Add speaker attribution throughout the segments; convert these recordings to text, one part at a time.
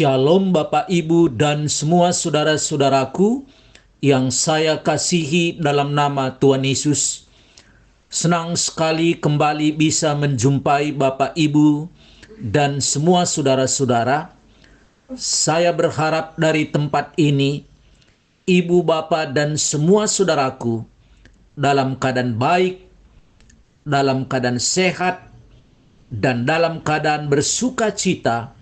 Speaker 1: Shalom Bapak Ibu dan semua saudara-saudaraku yang saya kasihi dalam nama Tuhan Yesus. Senang sekali kembali bisa menjumpai Bapak Ibu dan semua saudara-saudara. Saya berharap dari tempat ini, Ibu, Bapak, dan semua saudaraku dalam keadaan baik, dalam keadaan sehat, dan dalam keadaan bersuka cita,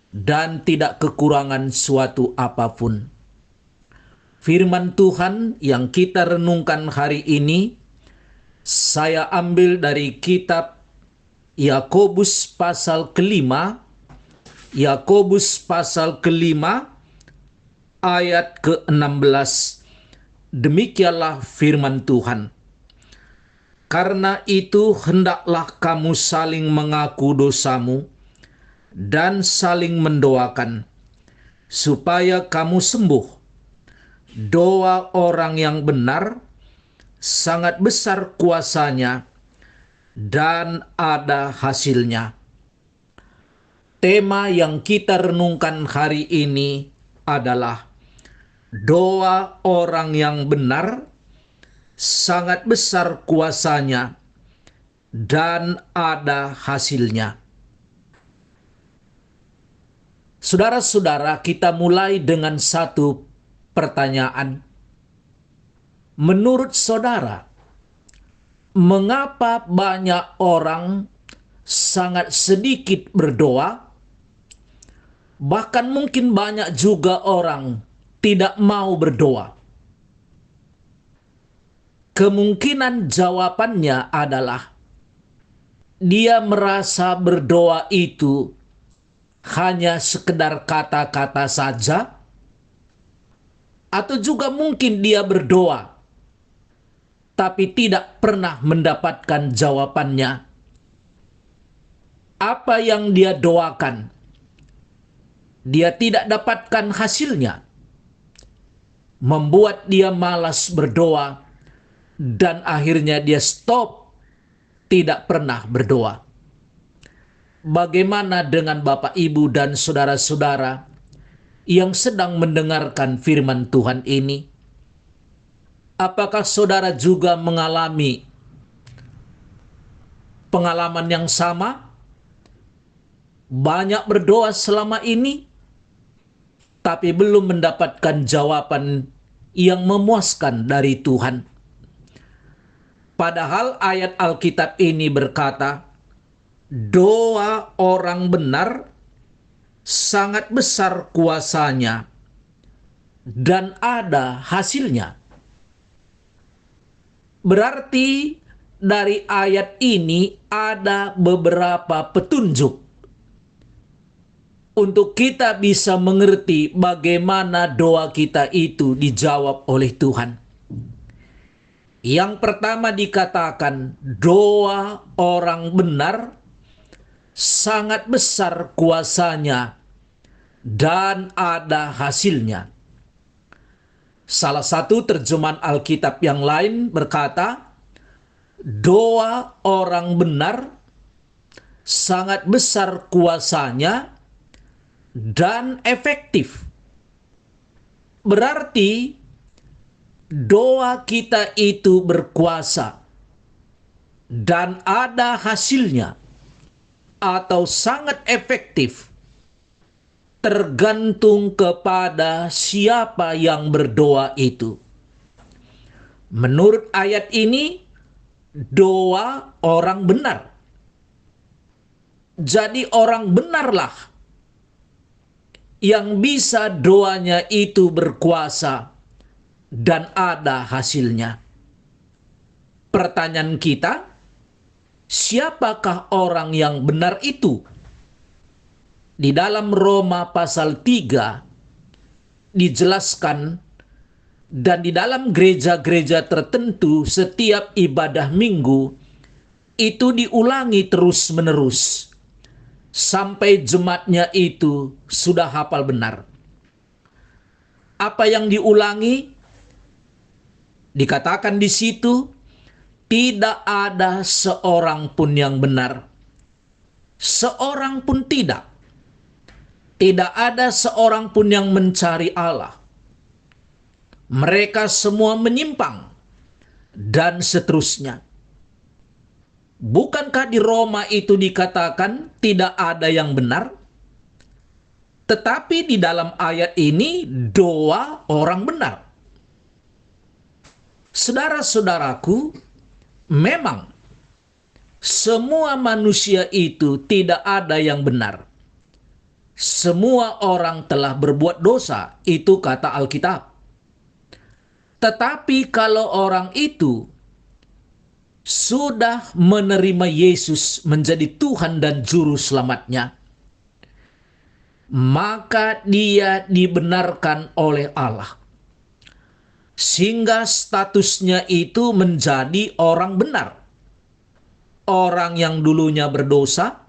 Speaker 1: dan tidak kekurangan suatu apapun. Firman Tuhan yang kita renungkan hari ini, saya ambil dari kitab Yakobus pasal kelima, Yakobus pasal kelima, ayat ke-16. Demikianlah firman Tuhan. Karena itu hendaklah kamu saling mengaku dosamu, dan saling mendoakan, supaya kamu sembuh. Doa orang yang benar sangat besar kuasanya, dan ada hasilnya. Tema yang kita renungkan hari ini adalah doa orang yang benar sangat besar kuasanya, dan ada hasilnya. Saudara-saudara, kita mulai dengan satu pertanyaan. Menurut saudara, mengapa banyak orang sangat sedikit berdoa? Bahkan mungkin banyak juga orang tidak mau berdoa. Kemungkinan jawabannya adalah dia merasa berdoa itu hanya sekedar kata-kata saja, atau juga mungkin dia berdoa tapi tidak pernah mendapatkan jawabannya. Apa yang dia doakan, dia tidak dapatkan hasilnya, membuat dia malas berdoa, dan akhirnya dia stop, tidak pernah berdoa. Bagaimana dengan Bapak, Ibu, dan saudara-saudara yang sedang mendengarkan firman Tuhan ini? Apakah saudara juga mengalami pengalaman yang sama? Banyak berdoa selama ini, tapi belum mendapatkan jawaban yang memuaskan dari Tuhan. Padahal ayat Alkitab ini berkata, doa orang benar sangat besar kuasanya, dan ada hasilnya. Berarti dari ayat ini ada beberapa petunjuk untuk kita bisa mengerti bagaimana doa kita itu dijawab oleh Tuhan. Yang pertama dikatakan, doa orang benar sangat besar kuasanya, dan ada hasilnya. Salah satu terjemahan Alkitab yang lain berkata, doa orang benar sangat besar kuasanya dan efektif. Berarti doa kita itu berkuasa dan ada hasilnya, atau sangat efektif, tergantung kepada siapa yang berdoa itu. Menurut ayat ini, doa orang benar. Jadi orang benarlah yang bisa doanya itu berkuasa dan ada hasilnya. Pertanyaan kita, siapakah orang yang benar itu? Di dalam Roma pasal 3 dijelaskan, dan di dalam gereja-gereja tertentu setiap ibadah minggu itu diulangi terus-menerus sampai jemaatnya itu sudah hafal benar. Apa yang diulangi? Dikatakan di situ, tidak ada seorang pun yang benar. Seorang pun tidak. Tidak ada seorang pun yang mencari Allah. Mereka semua menyimpang, dan seterusnya. Bukankah di Roma itu dikatakan tidak ada yang benar? Tetapi di dalam ayat ini doa orang benar. Saudara-saudaraku, memang semua manusia itu tidak ada yang benar. Semua orang telah berbuat dosa, itu kata Alkitab. Tetapi kalau orang itu sudah menerima Yesus menjadi Tuhan dan Juru Selamatnya, maka dia dibenarkan oleh Allah. Sehingga statusnya itu menjadi orang benar. Orang yang dulunya berdosa,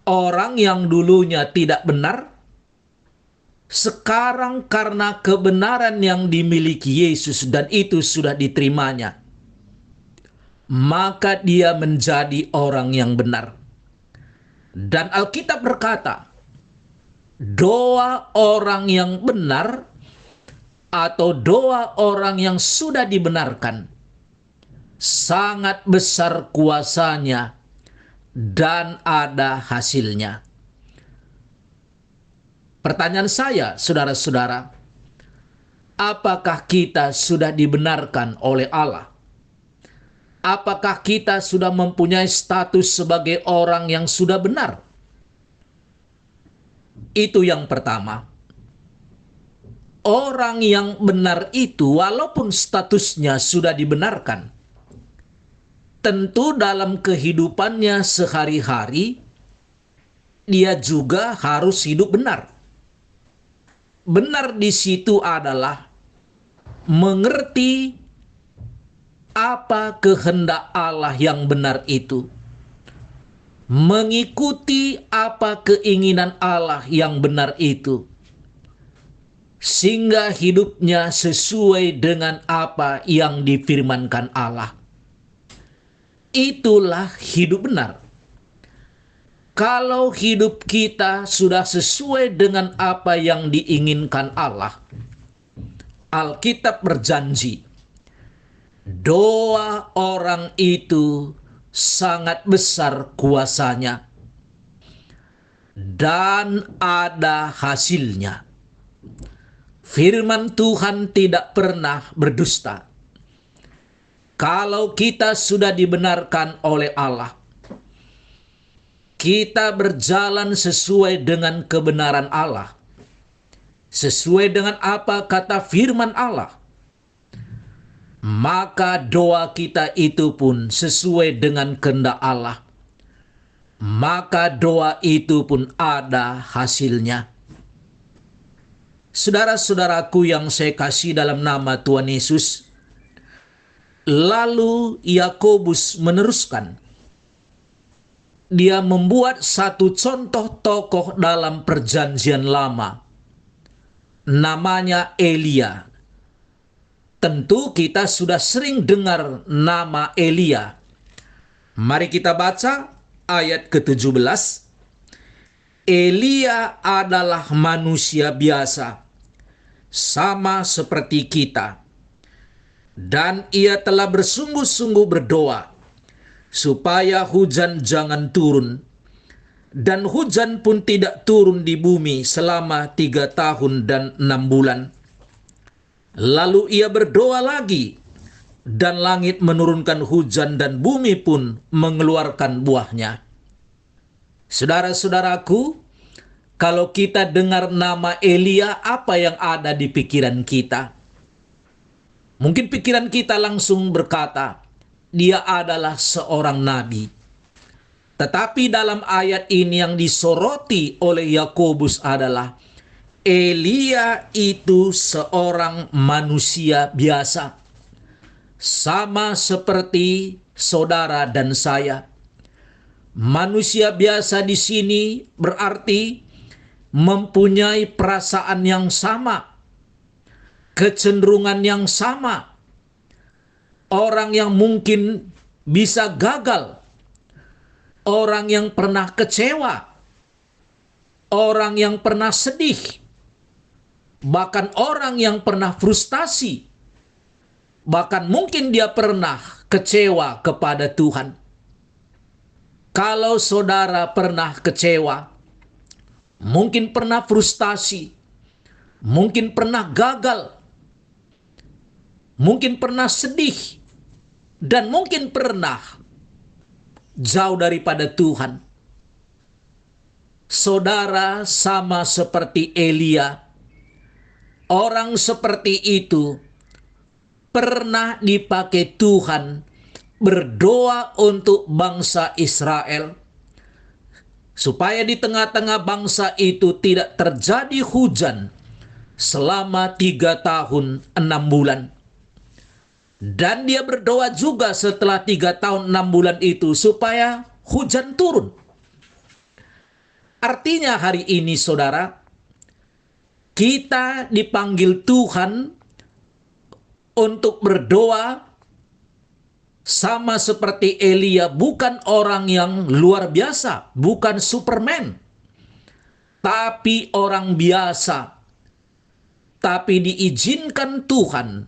Speaker 1: orang yang dulunya tidak benar, sekarang karena kebenaran yang dimiliki Yesus dan itu sudah diterimanya, maka dia menjadi orang yang benar. Dan Alkitab berkata, doa orang yang benar atau doa orang yang sudah dibenarkan sangat besar kuasanya dan ada hasilnya. Pertanyaan saya, saudara-saudara, apakah kita sudah dibenarkan oleh Allah? Apakah kita sudah mempunyai status sebagai orang yang sudah benar? Itu yang pertama. Orang yang benar itu walaupun statusnya sudah dibenarkan, tentu dalam kehidupannya sehari-hari dia juga harus hidup benar. Benar di situ adalah mengerti apa kehendak Allah yang benar itu, mengikuti apa keinginan Allah yang benar itu, sehingga hidupnya sesuai dengan apa yang difirmankan Allah. Itulah hidup benar. Kalau hidup kita sudah sesuai dengan apa yang diinginkan Allah, Alkitab berjanji, doa orang itu sangat besar kuasanya dan ada hasilnya. Firman Tuhan tidak pernah berdusta. Kalau kita sudah dibenarkan oleh Allah, kita berjalan sesuai dengan kebenaran Allah, sesuai dengan apa kata firman Allah, maka doa kita itu pun sesuai dengan kehendak Allah, maka doa itu pun ada hasilnya. Saudara-saudaraku yang saya kasih dalam nama Tuhan Yesus, lalu Yakobus meneruskan. Dia membuat satu contoh tokoh dalam perjanjian lama. Namanya Elia. Tentu kita sudah sering dengar nama Elia. Mari kita baca ayat ke-17. Elia adalah manusia biasa, sama seperti kita. Dan ia telah bersungguh-sungguh berdoa supaya hujan jangan turun, dan hujan pun tidak turun di bumi selama 3 tahun dan 6 bulan. Lalu ia berdoa lagi, dan langit menurunkan hujan dan bumi pun mengeluarkan buahnya. Saudara-saudaraku, kalau kita dengar nama Elia, apa yang ada di pikiran kita? Mungkin pikiran kita langsung berkata, dia adalah seorang nabi. Tetapi dalam ayat ini yang disoroti oleh Yakobus adalah Elia itu seorang manusia biasa, sama seperti saudara dan saya. Manusia biasa di sini berarti mempunyai perasaan yang sama, kecenderungan yang sama. Orang yang mungkin bisa gagal, orang yang pernah kecewa, orang yang pernah sedih, bahkan orang yang pernah frustasi, bahkan mungkin dia pernah kecewa kepada Tuhan. Kalau saudara pernah kecewa, mungkin pernah frustasi, mungkin pernah gagal, mungkin pernah sedih, dan mungkin pernah jauh daripada Tuhan. Saudara sama seperti Elia, orang seperti itu pernah dipakai Tuhan berdoa untuk bangsa Israel, supaya di tengah-tengah bangsa itu tidak terjadi hujan selama 3 tahun 6 bulan. Dan dia berdoa juga setelah 3 tahun 6 bulan itu supaya hujan turun. Artinya hari ini saudara, kita dipanggil Tuhan untuk berdoa sama seperti Elia, bukan orang yang luar biasa, bukan Superman, tapi orang biasa. Tapi diizinkan Tuhan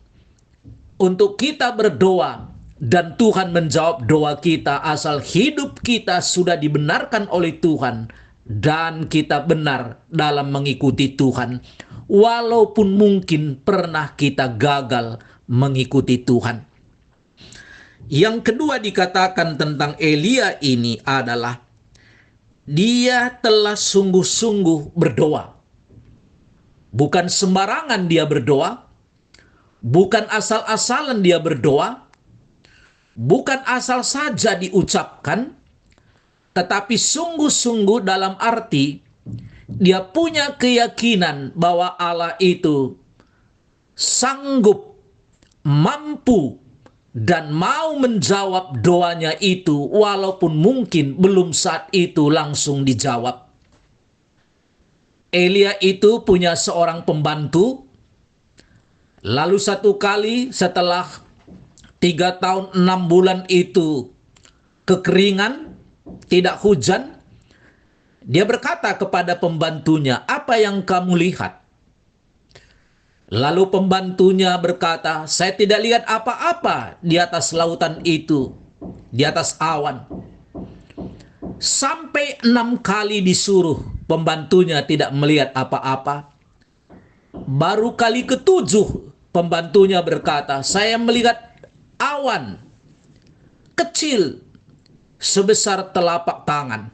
Speaker 1: untuk kita berdoa, dan Tuhan menjawab doa kita asal hidup kita sudah dibenarkan oleh Tuhan dan kita benar dalam mengikuti Tuhan, walaupun mungkin pernah kita gagal mengikuti Tuhan. Yang kedua dikatakan tentang Elia ini adalah dia telah sungguh-sungguh berdoa. Bukan sembarangan dia berdoa, bukan asal-asalan dia berdoa, bukan asal saja diucapkan, tetapi sungguh-sungguh dalam arti dia punya keyakinan bahwa Allah itu sanggup, mampu, dan mau menjawab doanya itu, walaupun mungkin belum saat itu langsung dijawab. Elia itu punya seorang pembantu, lalu satu kali setelah 3 tahun 6 bulan itu kekeringan, tidak hujan, dia berkata kepada pembantunya, "Apa yang kamu lihat?" Lalu pembantunya berkata, "Saya tidak lihat apa-apa di atas lautan itu, di atas awan." Sampai 6 kali disuruh, pembantunya tidak melihat apa-apa. Baru kali ke-7 pembantunya berkata, "Saya melihat awan kecil sebesar telapak tangan."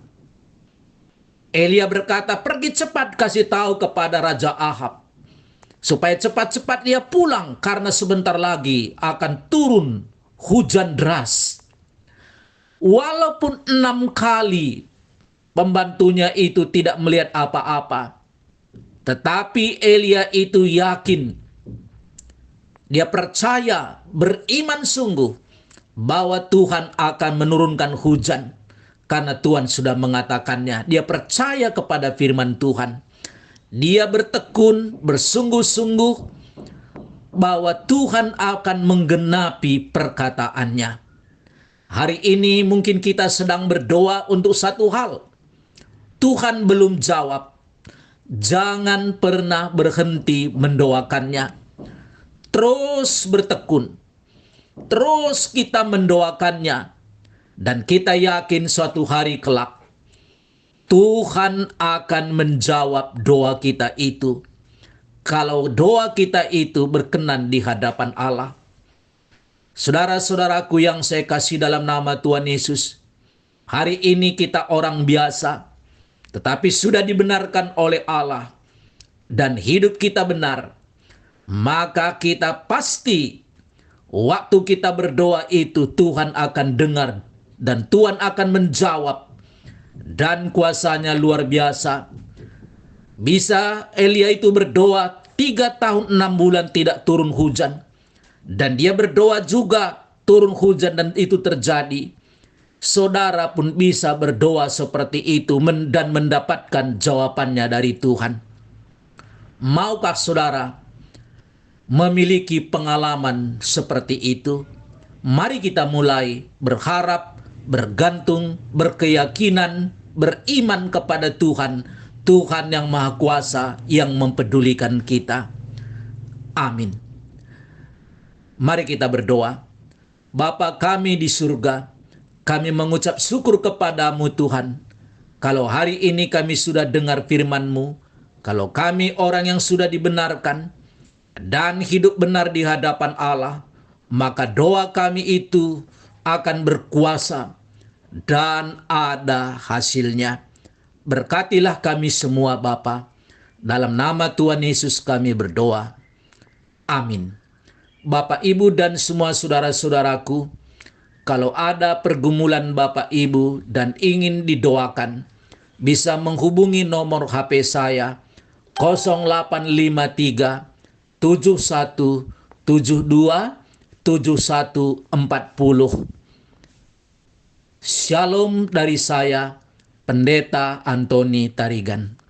Speaker 1: Elia berkata, "Pergi cepat kasih tahu kepada Raja Ahab, supaya cepat-cepat dia pulang, karena sebentar lagi akan turun hujan deras." Walaupun 6 kali pembantunya itu tidak melihat apa-apa, tetapi Elia itu yakin, dia percaya, beriman sungguh bahwa Tuhan akan menurunkan hujan, karena Tuhan sudah mengatakannya. Dia percaya kepada firman Tuhan. Dia bertekun, bersungguh-sungguh bahwa Tuhan akan menggenapi perkataannya. Hari ini mungkin kita sedang berdoa untuk satu hal, Tuhan belum jawab. Jangan pernah berhenti mendoakannya. Terus bertekun, terus kita mendoakannya, dan kita yakin suatu hari kelak Tuhan akan menjawab doa kita itu, kalau doa kita itu berkenan di hadapan Allah. Saudara-saudaraku yang saya kasih dalam nama Tuhan Yesus, hari ini kita orang biasa, tetapi sudah dibenarkan oleh Allah, dan hidup kita benar, maka kita pasti waktu kita berdoa itu Tuhan akan dengar, dan Tuhan akan menjawab, dan kuasanya luar biasa. Bisa Elia itu berdoa 3 tahun 6 bulan tidak turun hujan, dan dia berdoa juga turun hujan dan itu terjadi. Saudara pun bisa berdoa seperti itu dan mendapatkan jawabannya dari Tuhan. Maukah saudara memiliki pengalaman seperti itu? Mari kita mulai berharap, bergantung, berkeyakinan, beriman kepada Tuhan. Tuhan yang Maha Kuasa yang mempedulikan kita. Amin. Mari kita berdoa. Bapa kami di surga, kami mengucap syukur kepadamu Tuhan. Kalau hari ini kami sudah dengar firman-Mu, kalau kami orang yang sudah dibenarkan dan hidup benar di hadapan Allah, maka doa kami itu akan berkuasa dan ada hasilnya. Berkatilah kami semua Bapa. Dalam nama Tuhan Yesus kami berdoa. Amin. Bapak, Ibu, dan semua saudara-saudaraku, kalau ada pergumulan Bapak, Ibu, dan ingin didoakan, bisa menghubungi nomor HP saya 0853 7172 7140. Shalom dari saya, Pendeta Antoni Tarigan.